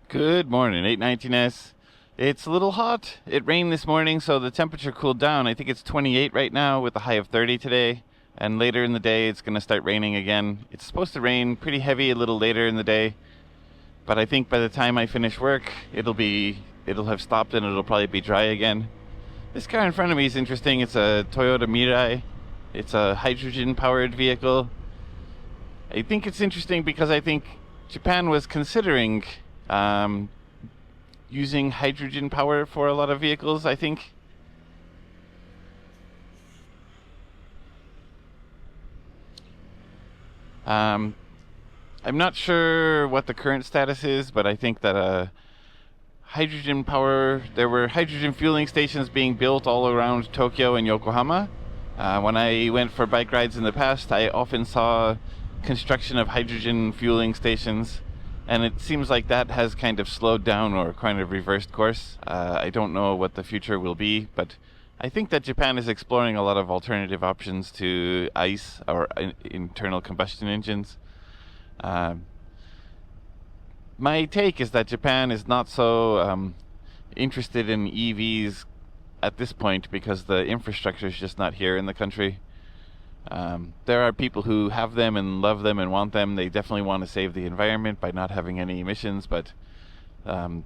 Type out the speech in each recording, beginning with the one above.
Good morning, 819S. It's a little hot. It rained this morning, so the temperature cooled down. I think it's 28 right now with a high of 30 today. And later in the day, it's going to start raining again. It's supposed to rain pretty heavy a little later in the day. But I think by the time I finish work, it'll have stopped and it'll probably be dry again. This car in front of me is interesting. It's a Toyota Mirai. It's a hydrogen-powered vehicle. I think it's interesting because I think Japan was considering using hydrogen power for a lot of vehicles, I think. I'm not sure what the current status is, but I think that hydrogen power, there were hydrogen fueling stations being built all around Tokyo and Yokohama. When I went for bike rides in the past, I often saw construction of hydrogen fueling stations. And it seems like that has kind of slowed down or kind of reversed course. I don't know what the future will be, but I think that Japan is exploring a lot of alternative options to ICE or internal combustion engines. My take is that Japan is not so interested in EVs at this point because the infrastructure is just not here in the country. There are people who have them and love them and want them. They definitely want to save the environment by not having any emissions, but I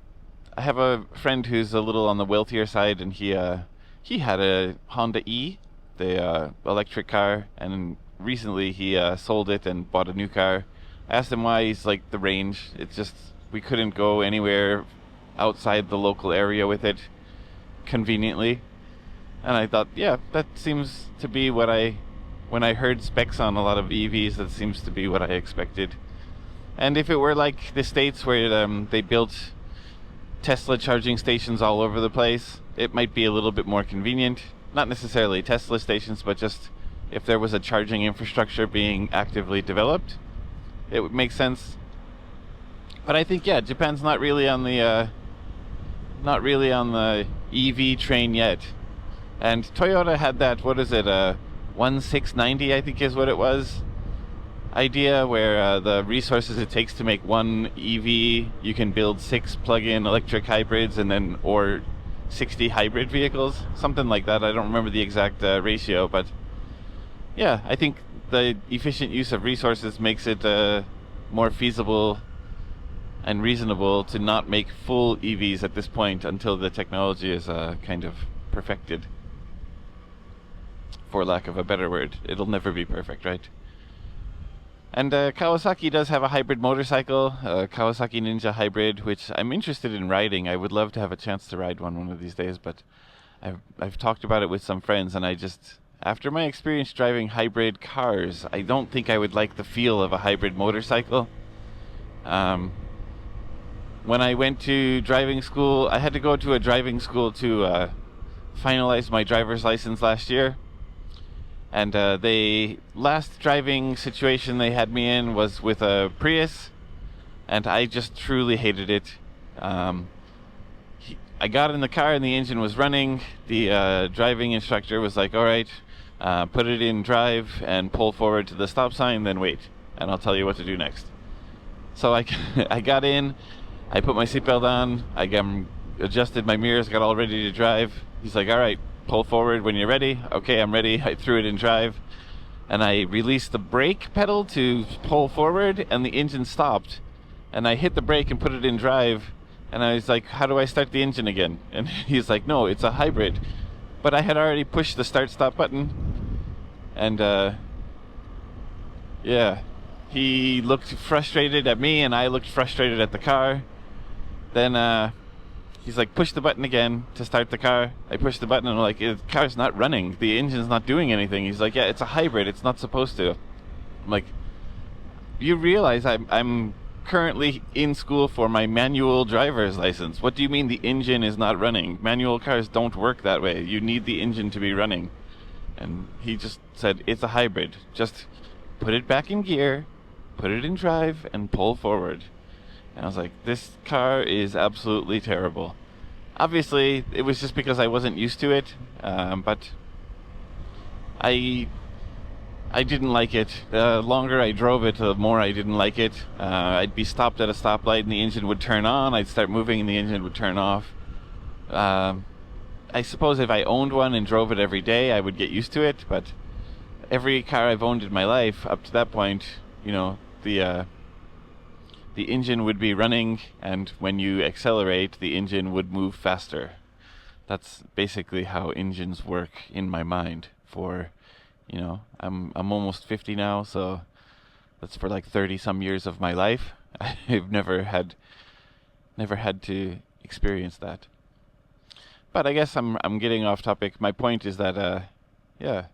have a friend who's a little on the wealthier side, and he had a Honda E, the electric car, and recently he sold it and bought a new car. I asked him why. He's like, the range. It's just, we couldn't go anywhere outside the local area with it conveniently. And I thought, yeah, that seems to be when I heard specs on a lot of EVs, that seems to be what I expected. And if it were like the States where they built Tesla charging stations all over the place, it might be a little bit more convenient. Not necessarily Tesla stations, but just if there was a charging infrastructure being actively developed, it would make sense. But I think, yeah, Japan's not really on the EV train yet. And Toyota had that, what is it, 1690, I think is what it was, idea where the resources it takes to make one EV, you can build 6 plug-in electric hybrids or 60 hybrid vehicles, something like that. I don't remember the exact ratio, but yeah, I think the efficient use of resources makes it more feasible and reasonable to not make full EVs at this point until the technology is kind of perfected. For lack of a better word. It'll never be perfect, right? And Kawasaki does have a hybrid motorcycle, Kawasaki Ninja Hybrid, which I'm interested in riding. I would love to have a chance to ride one of these days, but I've talked about it with some friends, and after my experience driving hybrid cars, I don't think I would like the feel of a hybrid motorcycle. When I went to driving school, I had to go to a driving school to finalize my driver's license last year. And the last driving situation they had me in was with a Prius, and I just truly hated it. I got in the car and the engine was running. The driving instructor was like, all right, put it in drive and pull forward to the stop sign, then wait, and I'll tell you what to do next. So I, I got in, I put my seatbelt on, I adjusted my mirrors, got all ready to drive. He's like, all right, pull forward when you're ready. Okay, I'm ready. I threw it in drive, and I released the brake pedal to pull forward, and the engine stopped. And I hit the brake and put it in drive, and I was like, how do I start the engine again? And he's like, no, it's a hybrid. But I had already pushed the start-stop button, and yeah, he looked frustrated at me, and I looked frustrated at the car. Then he's like, push the button again to start the car. I pushed the button and I'm like, the car's not running. The engine's not doing anything. He's like, yeah, it's a hybrid. It's not supposed to. I'm like, you realize I'm currently in school for my manual driver's license. What do you mean the engine is not running? Manual cars don't work that way. You need the engine to be running. And he just said, it's a hybrid. Just put it back in gear, put it in drive, and pull forward. And I was like, this car is absolutely terrible. Obviously, it was just because I wasn't used to it, but I I didn't like it. The longer I drove it, the more I didn't like it. I'd be stopped at a stoplight and the engine would turn on. I'd start moving and the engine would turn off. I suppose if I owned one and drove it every day, I would get used to it. But every car I've owned in my life up to that point, you know, the engine would be running, and when you accelerate, the engine would move faster. That's basically how engines work in my mind. For, you know, I'm almost 50 now, so that's for like 30 some years of my life. I've never had to experience that. But I guess I'm getting off topic. My point is that yeah,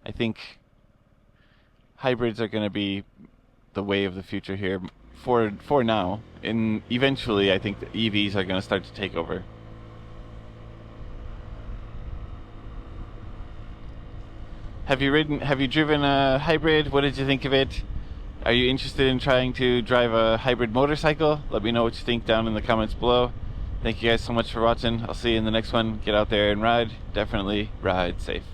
I think hybrids are going to be the way of the future here for now. And eventually, I think the EVs are going to start to take over. Have you driven a hybrid? What did you think of it? Are you interested in trying to drive a hybrid motorcycle? Let me know what you think down in the comments below. Thank you guys so much for watching. I'll see you in the next one. Get out there and ride. Definitely ride safe.